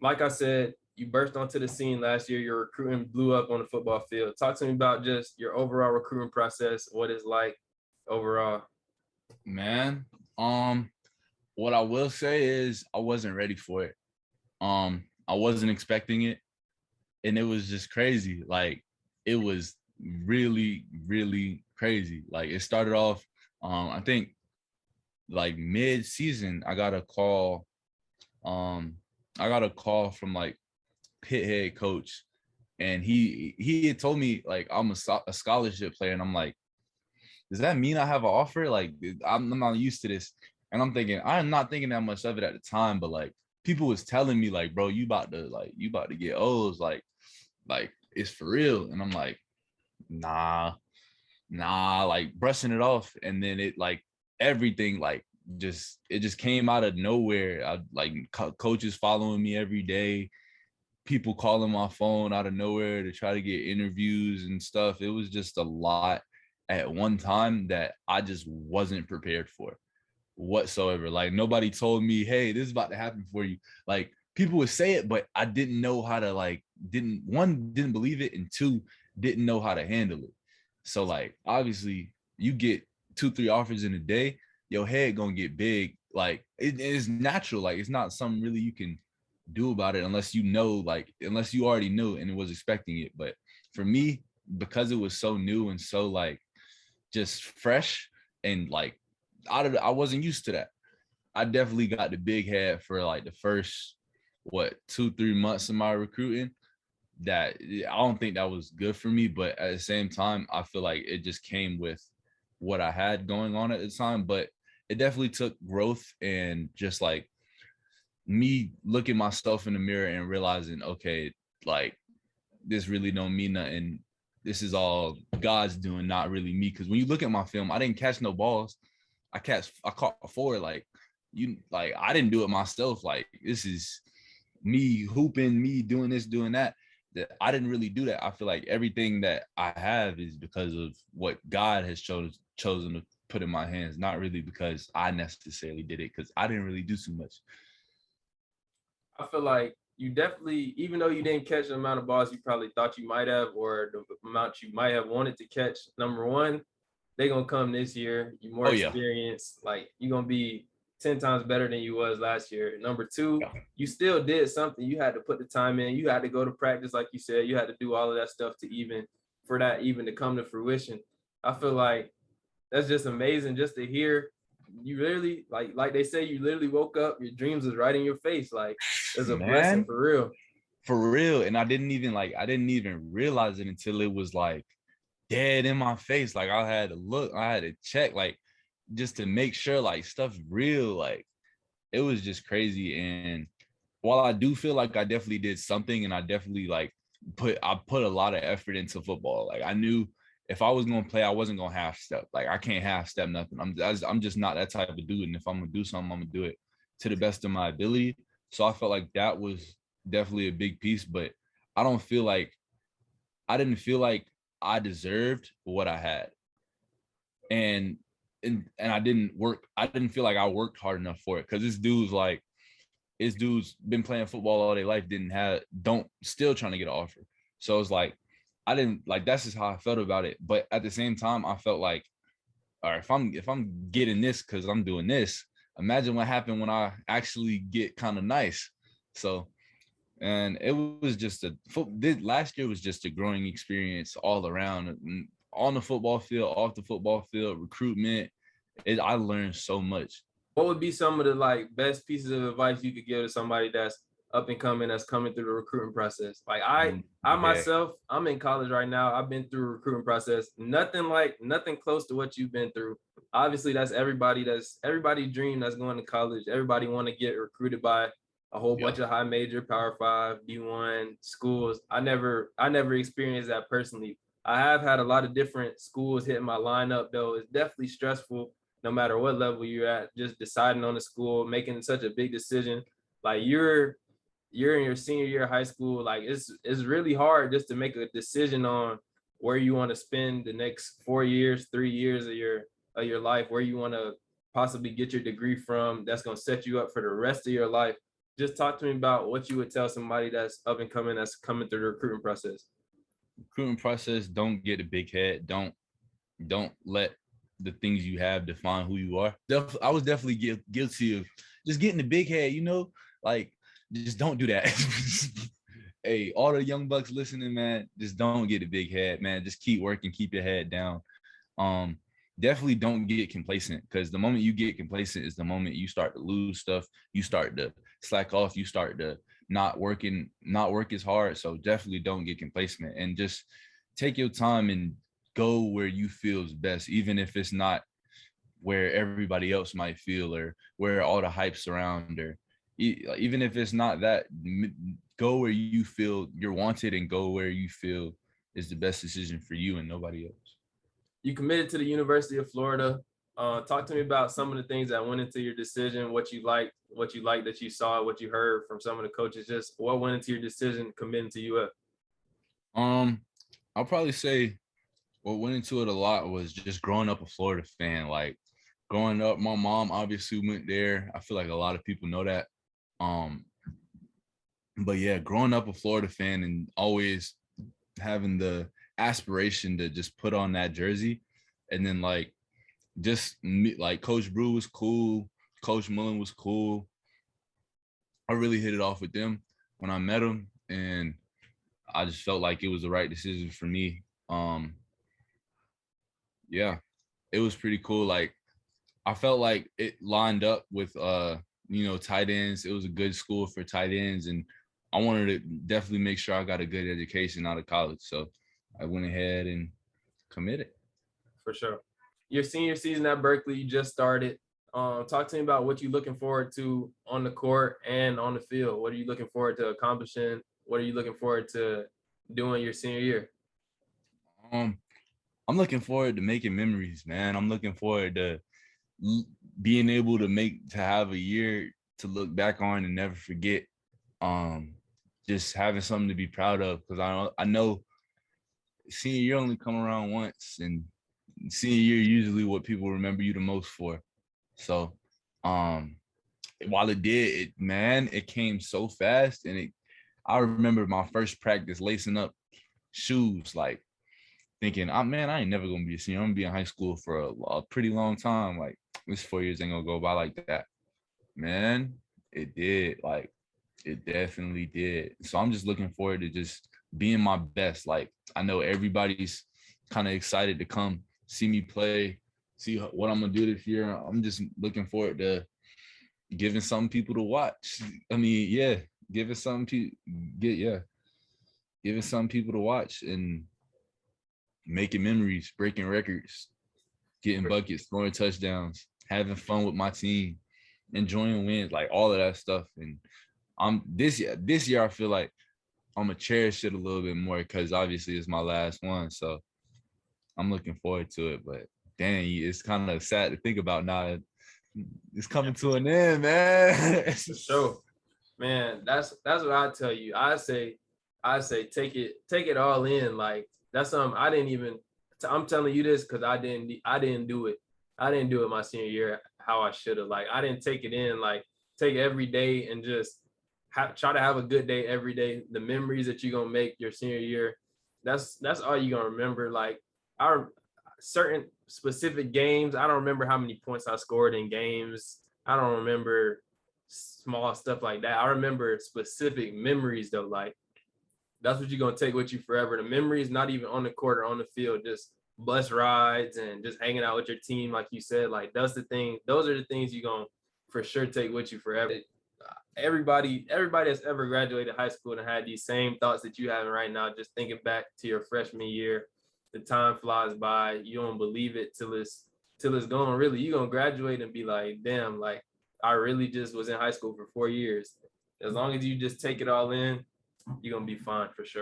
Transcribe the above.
like I said, you burst onto the scene last year. Your recruiting blew up on the football field. Talk to me about just your overall recruiting process, what it's like overall. Man, um, what I will say is I wasn't ready for it. I wasn't expecting it, and it was just crazy. Like it was really, really crazy. Like it started off, I think like mid-season, Um, I got a call from like Pitt head coach, and he had told me like a scholarship player, and I'm like, does that mean I have an offer? Like I'm not used to this, and I'm thinking I'm not thinking that much of it at the time, but like people was telling me like, bro, you about to get O's, like it's for real, and I'm like, nah, like brushing it off, and then it like everything like just came out of nowhere. I like coaches following me every day, people calling my phone out of nowhere to try to get interviews and stuff. It was just a lot at one time that I just wasn't prepared for whatsoever. Like nobody told me, hey, this is about to happen for you. Like people would say it, but I didn't know how to like didn't believe it, and two, didn't know how to handle it. So like obviously you get 2-3 offers in a day, your head gonna get big. Like it is natural. Like it's not something really you can do about it unless you know, like unless you already knew and was expecting it. But for me, because it was so new and so like just fresh and like I wasn't used to that. I definitely got the big head for like the first 2-3 months of my recruiting. That I don't think that was good for me, but at the same time, I feel like it just came with what I had going on at the time. But it definitely took growth and just like me looking myself in the mirror and realizing, okay, like this really don't mean nothing. This is all God's doing, not really me. Because when you look at my film, I didn't catch no balls. I caught forward. Like I didn't do it myself. Like this is me hooping, me doing this, doing that. That I didn't really do that. I feel like everything that I have is because of what God has chosen to put in my hands, not really because I necessarily did it, because I didn't really do too much. I feel like you definitely, even though you didn't catch the amount of balls you probably thought you might have, or the amount you might have wanted to catch, number one, they're gonna come this year. You more Oh yeah. experienced, like you're gonna be 10 times better than you was last year. Number two, Yeah. you still did something. You had to put the time in, you had to go to practice, like you said, you had to do all of that stuff to even for that even to come to fruition. I feel like that's just amazing just to hear. You literally like they say, you literally woke up, your dreams was right in your face. Like it's a blessing Man, for real. for real. And I didn't even realize it until it was like dead in my face. Like I had to look, I had to check, like just to make sure like stuff real. Like it was just crazy. And while I do feel like I definitely did something, and I definitely like I put a lot of effort into football. Like I knew if I was gonna play, I wasn't gonna half step. Like I can't half step nothing. I'm just not that type of dude. And if I'm gonna do something, I'm gonna do it to the best of my ability. So I felt like that was definitely a big piece. But I don't feel like I didn't feel like I deserved what I had. And and I didn't feel like I worked hard enough for it. Cause this dude's been playing football all their life, don't still trying to get an offer. So it's like I didn't like that's just how I felt about it. But at the same time, I felt like, all right, if I'm getting this because I'm doing this, imagine what happened when I actually get kind of nice. So and it was just last year was just a growing experience all around, on the football field, off the football field, recruitment. I learned so much. What would be some of the like best pieces of advice you could give to somebody that's up and coming, that's coming through the recruiting process? Like I Yeah. myself, I'm in college right now. I've been through a recruiting process. Nothing close to what you've been through. Obviously, that's everybody's dream that's going to college. Everybody want to get recruited by a whole Yeah. bunch of high major, Power Five, D1 schools. I never experienced that personally. I have had a lot of different schools hitting my lineup though. It's definitely stressful no matter what level you're at, just deciding on the school, making such a big decision. Like you're in your senior year of high school, like it's really hard just to make a decision on where you want to spend the next 4 years, 3 years of your life, where you want to possibly get your degree from that's going to set you up for the rest of your life. Just talk to me about what you would tell somebody that's up and coming, that's coming through the recruiting process. Recruiting process, don't get a big head. Don't let the things you have define who you are. I was definitely guilty of just getting the big head, like just don't do that. Hey, all the young bucks listening, man, just don't get a big head, man. Just keep working, keep your head down. Um, Definitely don't get complacent, because the moment you get complacent is the moment you start to lose stuff. You start to slack off. You start to not work as hard. So definitely don't get complacent, and just take your time and go where you feel is best, even if it's not where everybody else might feel or where all the hype's around, or even if it's not that. Go where you feel you're wanted, and go where you feel is the best decision for you and nobody else. You committed to the University of Florida. Talk to me about some of the things that went into your decision, what you liked that you saw, what you heard from some of the coaches, just what went into your decision committing to UF. I'll probably say what went into it a lot was just growing up a Florida fan. Like growing up, my mom obviously went there. I feel like a lot of people know that. But yeah, growing up a Florida fan and always having the aspiration to just put on that jersey, and then like like Coach Brew was cool, Coach Mullen was cool. I really hit it off with them when I met them, and I just felt like it was the right decision for me. Yeah, it was pretty cool. Like I felt like it lined up with tight ends. It was a good school for tight ends, and I wanted to definitely make sure I got a good education out of college. So I went ahead and committed. For sure. Your senior season at Berkeley, you just started. Talk to me about what you're looking forward to on the court and on the field. What are you looking forward to accomplishing? What are you looking forward to doing your senior year? I'm looking forward to making memories, man. I'm looking forward to being able to have a year to look back on and never forget. Just having something to be proud of, because I know senior year only come around once, and senior year usually what people remember you the most for. So while it came so fast, and I remember my first practice lacing up shoes, like thinking, I ain't never gonna be a senior. I'm gonna be in high school for a pretty long time. Like this 4 years ain't gonna go by like that. Man, it did. Like it definitely did. So I'm just looking forward to just being my best. Like I know everybody's kind of excited to come see me play, see what I'm gonna do this year. I'm just looking forward to giving some people to watch. I mean, yeah, giving some people giving some people to watch and making memories, breaking records, getting buckets, scoring touchdowns, having fun with my team, enjoying wins, like all of that stuff. And this year I feel like I'm gonna cherish it a little bit more, because obviously it's my last one. So I'm looking forward to it. But dang, it's kind of sad to think about now. It's coming to an end, man. For sure. Man, that's what I tell you. I say take it all in. Like that's something I didn't even. I'm telling you this because I didn't do it. I didn't do it my senior year how I should have. Like I didn't take it in. Like take it every day and just try to have a good day every day. The memories that you're gonna make your senior year, that's all you're gonna remember. Like our certain specific games. I don't remember how many points I scored in games. I don't remember small stuff like that. I remember specific memories though. Like that's what you're gonna take with you forever. The memories, not even on the court or on the field, just bus rides and just hanging out with your team, like you said. Like that's the thing. Those are the things you're gonna for sure take with you forever. Everybody that's ever graduated high school and had these same thoughts that you have right now, just thinking back to your freshman year, the time flies by. You don't believe it till it's gone. Really, you're gonna graduate and be like, damn, like I really just was in high school for 4 years. As long as you just take it all in, you're gonna be fine for sure.